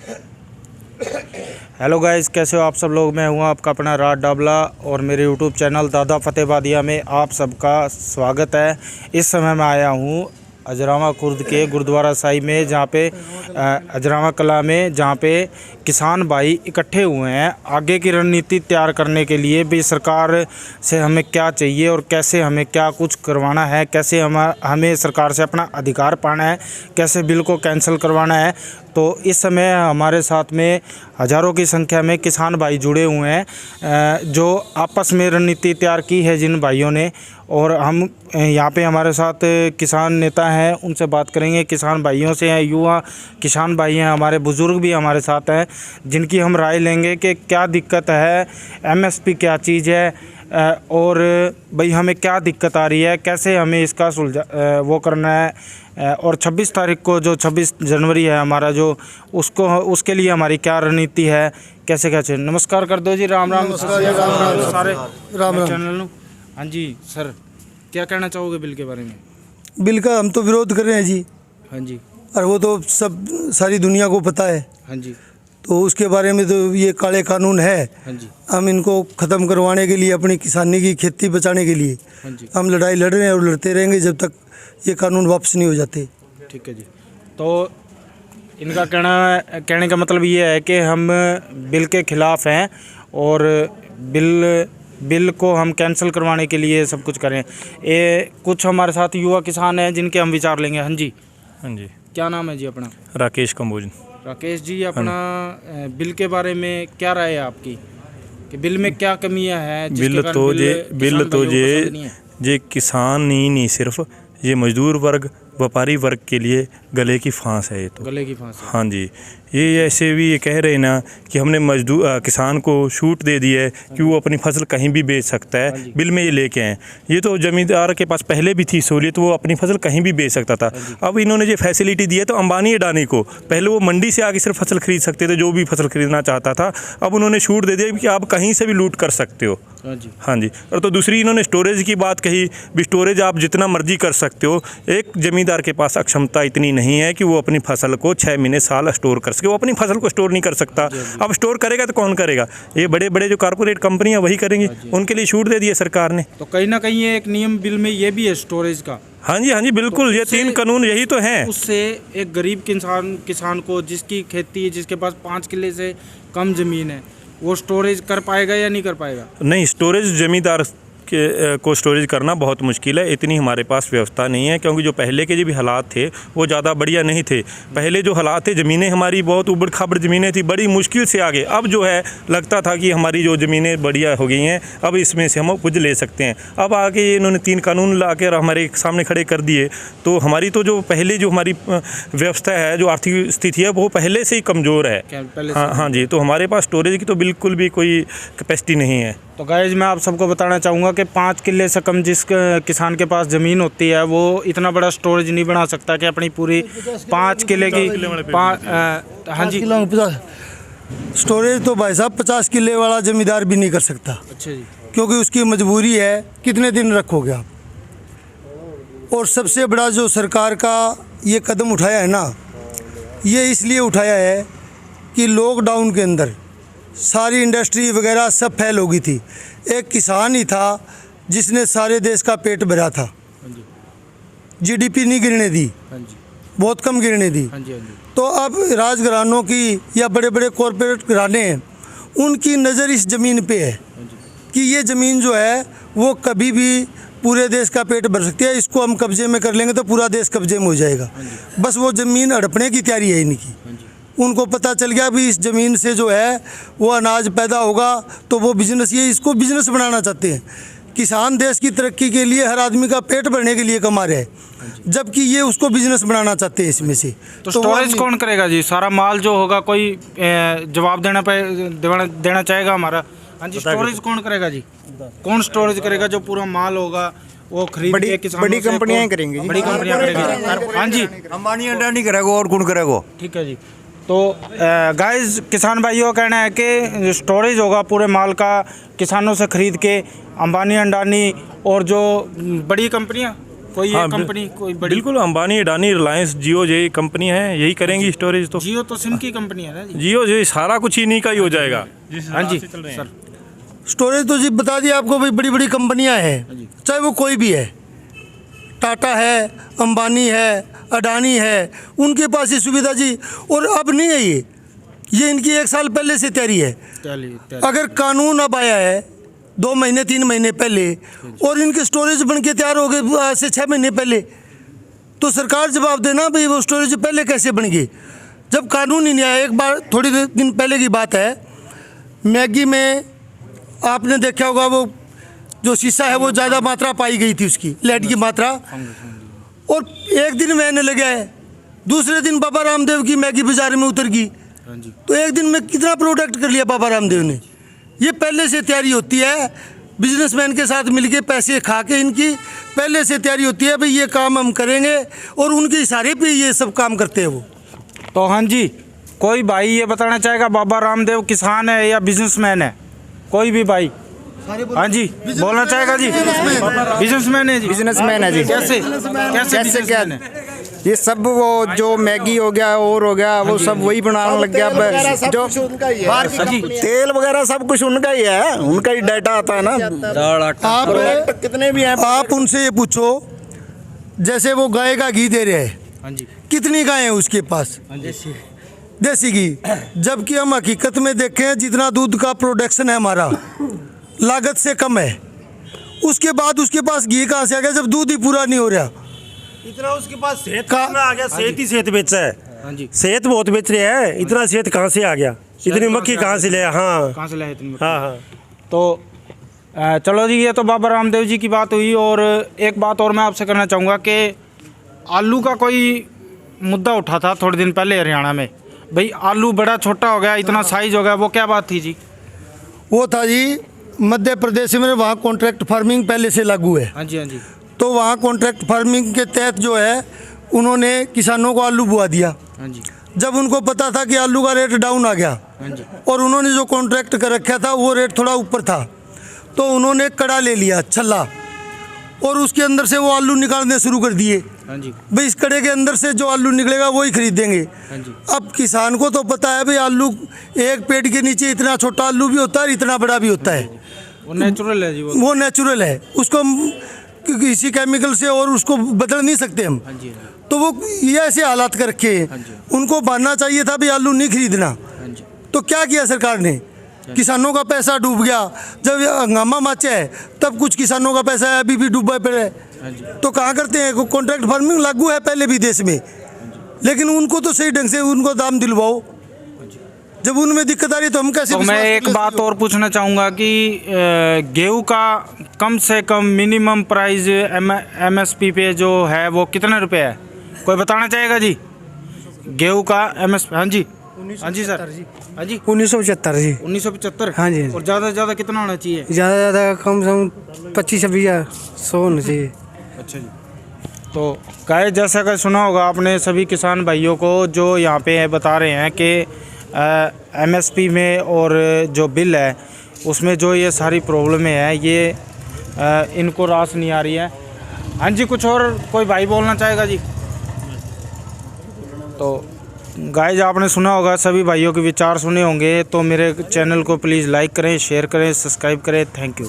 Hello guys, कैसे हो आप सब लोग। मैं हूं आपका अपना राज डाबला और मेरे यूट्यूब चैनल दादा फतेहबादिया में आप सबका स्वागत है। इस समय मैं आया हूं अजरावा खुर्द के गुरुद्वारा साई में, जहां पे अजरावा कला में, जहां पे किसान भाई इकट्ठे हुए हैं आगे की रणनीति तैयार करने के लिए भी सरकार से हमें क्या चाहिए और कैसे हमें क्या कुछ करवाना है, कैसे हमें सरकार से अपना अधिकार पाना है, कैसे बिल को कैंसिल करवाना है। तो इस समय हमारे साथ में हज़ारों की संख्या में किसान भाई जुड़े हुए हैं जो आपस में रणनीति तैयार की है जिन भाइयों ने। और हम यहाँ पे हमारे साथ किसान नेता हैं, उनसे बात करेंगे। किसान भाइयों से हैं, युवा किसान भाई हैं, हमारे बुज़ुर्ग भी हमारे साथ हैं, जिनकी हम राय लेंगे कि क्या दिक्कत है, एमएसपी क्या चीज़ है और भाई हमें क्या दिक्कत आ रही है, कैसे हमें इसका वो करना है। और 26 तारीख को जो 26 जनवरी है हमारा जो उसके लिए हमारी क्या रणनीति है, कैसे कैसे। नमस्कार कर दो जी। राम राम सारे राम चैनल। हाँ जी सर, क्या कहना चाहोगे बिल के बारे में? बिल का हम तो विरोध कर रहे हैं जी। हाँ जी। और वो तो सब सारी दुनिया को पता है। हाँ जी। तो उसके बारे में तो ये काले कानून है। हाँ जी। हम इनको ख़त्म करवाने के लिए, अपनी किसानी की खेती बचाने के लिए हाँ जी, हम लड़ाई लड़ रहे हैं और लड़ते रहेंगे जब तक ये कानून वापस नहीं हो जाते। ठीक है जी। तो इनका कहने का मतलब ये है कि हम बिल के ख़िलाफ़ हैं और बिल को हम कैंसिल करवाने के लिए सब कुछ करें। ये कुछ हमारे साथ युवा किसान हैं जिनके हम विचार लेंगे। हाँ जी। हाँ जी। क्या नाम है जी अपना? राकेश कंबोज। राकेश जी, अपना बिल के बारे में क्या राय है आपकी कि बिल में क्या कमियां हैं? बिल तो ये किसान ही नहीं, सिर्फ ये मजदूर वर्ग, व्यापारी वर्ग के लिए गले की फांस है। ये तो गले की फांस है। हाँ जी। ये ऐसे भी ये कह रहे हैं ना कि हमने किसान को छूट दे दी है कि वो अपनी फसल कहीं भी बेच सकता है। बिल में ये लेके आए। ये तो ज़मींदार के पास पहले भी थी सहूलियत, वो अपनी फसल कहीं भी बेच सकता था। अब इन्होंने जो फैसिलिटी दी है तो अंबानी अडानी को, पहले वो मंडी से आके सिर्फ फसल खरीद सकते थे, जो भी फसल खरीदना चाहता था। अब उन्होंने छूट दे दिया कि आप कहीं से भी लूट कर सकते हो। हाँ जी। और तो दूसरी इन्होंने स्टोरेज की बात कही भी, स्टोरेज आप जितना मर्जी कर सकते हो। एक ज़मींदार के पास अक्षमता इतनी नहीं है कि वो अपनी फसल को 6 महीने साल स्टोर कर सके। वो अपनी फसल को स्टोर नहीं कर सकता। अब स्टोर करेगा तो कौन करेगा? ये बड़े बड़े जो कारपोरेट कंपनियां वही करेंगी। उनके लिए छूट दे दी है सरकार ने। तो कहीं ना कहीं एक नियम बिल में ये भी है स्टोरेज का। हाँ जी, हाँ जी, बिल्कुल। तो ये 3 कानून यही तो हैं। उससे एक गरीब किसान को, जिसकी खेती है, जिसके पास 5 किले से कम ज़मीन है, वो स्टोरेज कर पाएगा या नहीं कर पाएगा? नहीं, स्टोरेज ज़मींदार को स्टोरेज करना बहुत मुश्किल है। इतनी हमारे पास व्यवस्था नहीं है, क्योंकि जो पहले के जो भी हालात थे वो ज़्यादा बढ़िया नहीं थे। पहले जो हालात थे, ज़मीनें हमारी बहुत उबड़ खाबड़ ज़मीनें थी, बड़ी मुश्किल से आगे। अब जो है लगता था कि हमारी जो ज़मीनें बढ़िया हो गई हैं, अब इसमें से हम कुछ ले सकते हैं। अब आगे इन्होंने 3 कानून ला कर हमारे सामने खड़े कर दिए, तो हमारी तो जो पहले जो हमारी व्यवस्था है, जो आर्थिक स्थिति है, वो पहले से ही कमज़ोर है। हाँ जी। तो हमारे पास स्टोरेज की तो बिल्कुल भी कोई कैपेसिटी नहीं है। तो गाइज, मैं आप सबको बताना चाहूँगा कि 5 किले से कम जिस किसान के पास ज़मीन होती है वो इतना बड़ा स्टोरेज नहीं बना सकता कि अपनी पूरी 5 किले की हाँ जी। स्टोरेज तो भाई साहब 50 किले वाला जमींदार भी नहीं कर सकता। अच्छा जी। क्योंकि उसकी मजबूरी है, कितने दिन रखोगे आप। और सबसे बड़ा जो सरकार का ये कदम उठाया है ना, ये इसलिए उठाया है कि लॉकडाउन के अंदर सारी इंडस्ट्री वगैरह सब फैल हो गई थी। एक किसान ही था जिसने सारे देश का पेट भरा था। जीडीपी नहीं गिरने दी, बहुत कम गिरने दी। तो अब राजघरानों की या बड़े बड़े कॉरपोरेट घराने हैं, उनकी नज़र इस ज़मीन पे है कि ये ज़मीन जो है वो कभी भी पूरे देश का पेट भर सकती है। इसको हम कब्जे में कर लेंगे तो पूरा देश कब्जे में हो जाएगा। बस वो ज़मीन हड़पने की तैयारी है इनकी। उनको पता चल गया भी इस ज़मीन से जो है वो अनाज पैदा होगा, तो वो बिज़नेस, ये इसको बिज़नेस बनाना चाहते हैं। किसान देश की तरक्की के लिए, हर आदमी का पेट भरने के लिए कमा रहे हैं, जबकि ये उसको बिज़नेस बनाना चाहते हैं इसमें से। तो स्टोरेज कौन करेगा जी? सारा माल जो होगा, कोई जवाब देना चाहेगा हमारा? हाँ जी। स्टोरेज कौन करेगा जी? कौन स्टोरेज करेगा? जो पूरा माल होगा वो खरीद के किसानों से, बड़ी कंपनियां करेंगी। बड़ी कंपनियां करेंगी। हाँ जी। अंबानी अडानी करेगा और कौन करेगा? ठीक है जी। तो गाइस, किसान भाइयों का कहना है कि स्टोरेज होगा पूरे माल का किसानों से खरीद के, अंबानी अडानी और जो बड़ी कंपनियां कोई हाँ, एक कंपनी कोई बड़ी? बिल्कुल अंबानी, अडानी, रिलायंस, जियो यही कंपनी है, यही करेंगी स्टोरेज। तो जियो तो सिम की कंपनी है ना जी? जियो जो सारा कुछ इन्हीं का ही हो जाएगा। हाँ जी सर। स्टोरेज तो जी बता दिया आपको भाई, बड़ी बड़ी कंपनियां हैं, चाहे वो कोई भी है, टाटा है, अंबानी है, अडानी है, उनके पास ये सुविधा जी। और अब नहीं है ये इनकी 1 साल पहले से तैयारी है। अगर कानून अब आया है 2 महीने 3 महीने पहले और इनके स्टोरेज बन के तैयार हो गए आज से 6 महीने पहले, तो सरकार जवाब देना भाई वो स्टोरेज पहले कैसे बन गई जब कानून ही नहीं आया। एक बार थोड़ी दिन पहले की बात है, मैगी में आपने देखा होगा वो जो शीशा है वो ज़्यादा मात्रा पाई गई थी, उसकी लेड की मात्रा, और एक दिन में आने लगा है, दूसरे दिन बाबा रामदेव की मैगी बाजार में उतर गई। तो एक दिन में कितना प्रोडक्ट कर लिया बाबा रामदेव ने। ये पहले से तैयारी होती है, बिजनेसमैन के साथ मिलके पैसे खा के इनकी पहले से तैयारी होती है भाई ये काम हम करेंगे, और उनके इशारे पे ये सब काम करते हैं वो। तो हाँ जी, कोई भाई ये बताना चाहेगा बाबा रामदेव किसान है या बिजनेसमैन है? कोई भी भाई हाँ जी बोलना चाहेगा जी? बिजनेसमैन है जी। बिजनेसमैन है जी। कैसे businessman है? ये सब वो जो मैगी हो गया और हो गया वो सब वही बनाने लग गया। जो तेल वगैरह सब कुछ उनका ही है, उनका ही डाटा आता है ना। आप कितने भी हैं, आप उनसे ये पूछो, जैसे वो गाय का घी दे रहे हैं, हाँ जी कितनी गाय है उसके पास? देसी घी। जबकि हम हकीकत में देखें जितना दूध का प्रोडक्शन है हमारा लागत से कम है, उसके बाद उसके पास घी कहाँ से आ गया जब दूध ही पूरा नहीं हो रहा? इतना उसके पास सेहत का- कहाँ आ गया? सेहत ही सेहत बेचा है। हाँ जी। सेहत बहुत बेच रहे हैं, इतना सेहत कहाँ से आ गया? इतनी मक्खी कहाँ से ले? हाँ कहाँ से लाए तुम? हाँ हाँ। तो चलो जी, ये तो बाबा रामदेव जी की बात हुई। और एक बात और मैं आपसे करना चाहूँगा कि आलू का कोई मुद्दा उठा था थोड़े दिन पहले हरियाणा में, भाई आलू बड़ा छोटा हो गया, इतना साइज हो गया, वो क्या बात थी जी? वो था जी मध्य प्रदेश में, वहाँ कॉन्ट्रैक्ट फार्मिंग पहले से लागू है। हाँ जी हाँ जी। तो वहाँ कॉन्ट्रैक्ट फार्मिंग के तहत जो है उन्होंने किसानों को आलू बुआ दिया। हाँ जी जब उनको पता था कि आलू का रेट डाउन आ गया हाँ जी और उन्होंने जो कॉन्ट्रैक्ट कर रखा था वो रेट थोड़ा ऊपर था, तो उन्होंने कड़ा ले लिया छल्ला, और उसके अंदर से वो आलू निकालने शुरू कर दिए। हाँ जी भाई इस कड़े के अंदर से जो आलू निकलेगा वही खरीदेंगे। हाँ जी। अब किसान को तो पता है भाई आलू एक पेड़ के नीचे इतना छोटा आलू भी होता है और इतना बड़ा भी होता है, वो नेचुरल है जी। वो नेचुरल है, उसको हम किसी केमिकल से और उसको बदल नहीं सकते हम। हाँ जी हाँ जी तो वो ये ऐसे हालात कर रखे हैं। हाँ जी। उनको मानना चाहिए था भाई आलू नहीं खरीदना। हाँ जी। तो क्या किया सरकार ने? किसानों का पैसा डूब गया। जब ये हंगामा मचा है तब कुछ किसानों का पैसा है अभी भी डूबा पड़ा है। हाँ जी। तो कहाँ करते हैं? कॉन्ट्रैक्ट फार्मिंग लागू है पहले भी देश में, लेकिन उनको तो सही ढंग से उनको दाम दिलवाओ। जब उनमें दिक्कत आ रही है तो हम कैसे? तो मैं एक बात और पूछना चाहूँगा कि गेहूँ का कम से कम मिनिमम प्राइस MSP पे जो है वो कितने रुपए है? कोई बताना चाहेगा जी? गेहूँ का MSP? हाँ जी हाँ जी सर। हाँ जी 1975 जी। 1975। हाँ जी। और ज़्यादा से ज़्यादा कितना होना चाहिए? ज़्यादा से ज़्यादा कम से कम 25-26 होना चाहिए। अच्छा जी। तो गाय जैसा कि सुना होगा आपने सभी किसान भाइयों को जो यहाँ पे बता रहे हैं कि MSP में और जो बिल है उसमें जो ये सारी प्रॉब्लमें हैं ये इनको रास नहीं आ रही है। हाँ जी, कुछ और कोई भाई बोलना चाहेगा जी? तो गाइस आपने सुना होगा, सभी भाइयों के विचार सुने होंगे, तो मेरे चैनल को प्लीज़ लाइक करें, शेयर करें, सब्सक्राइब करें। Thank you.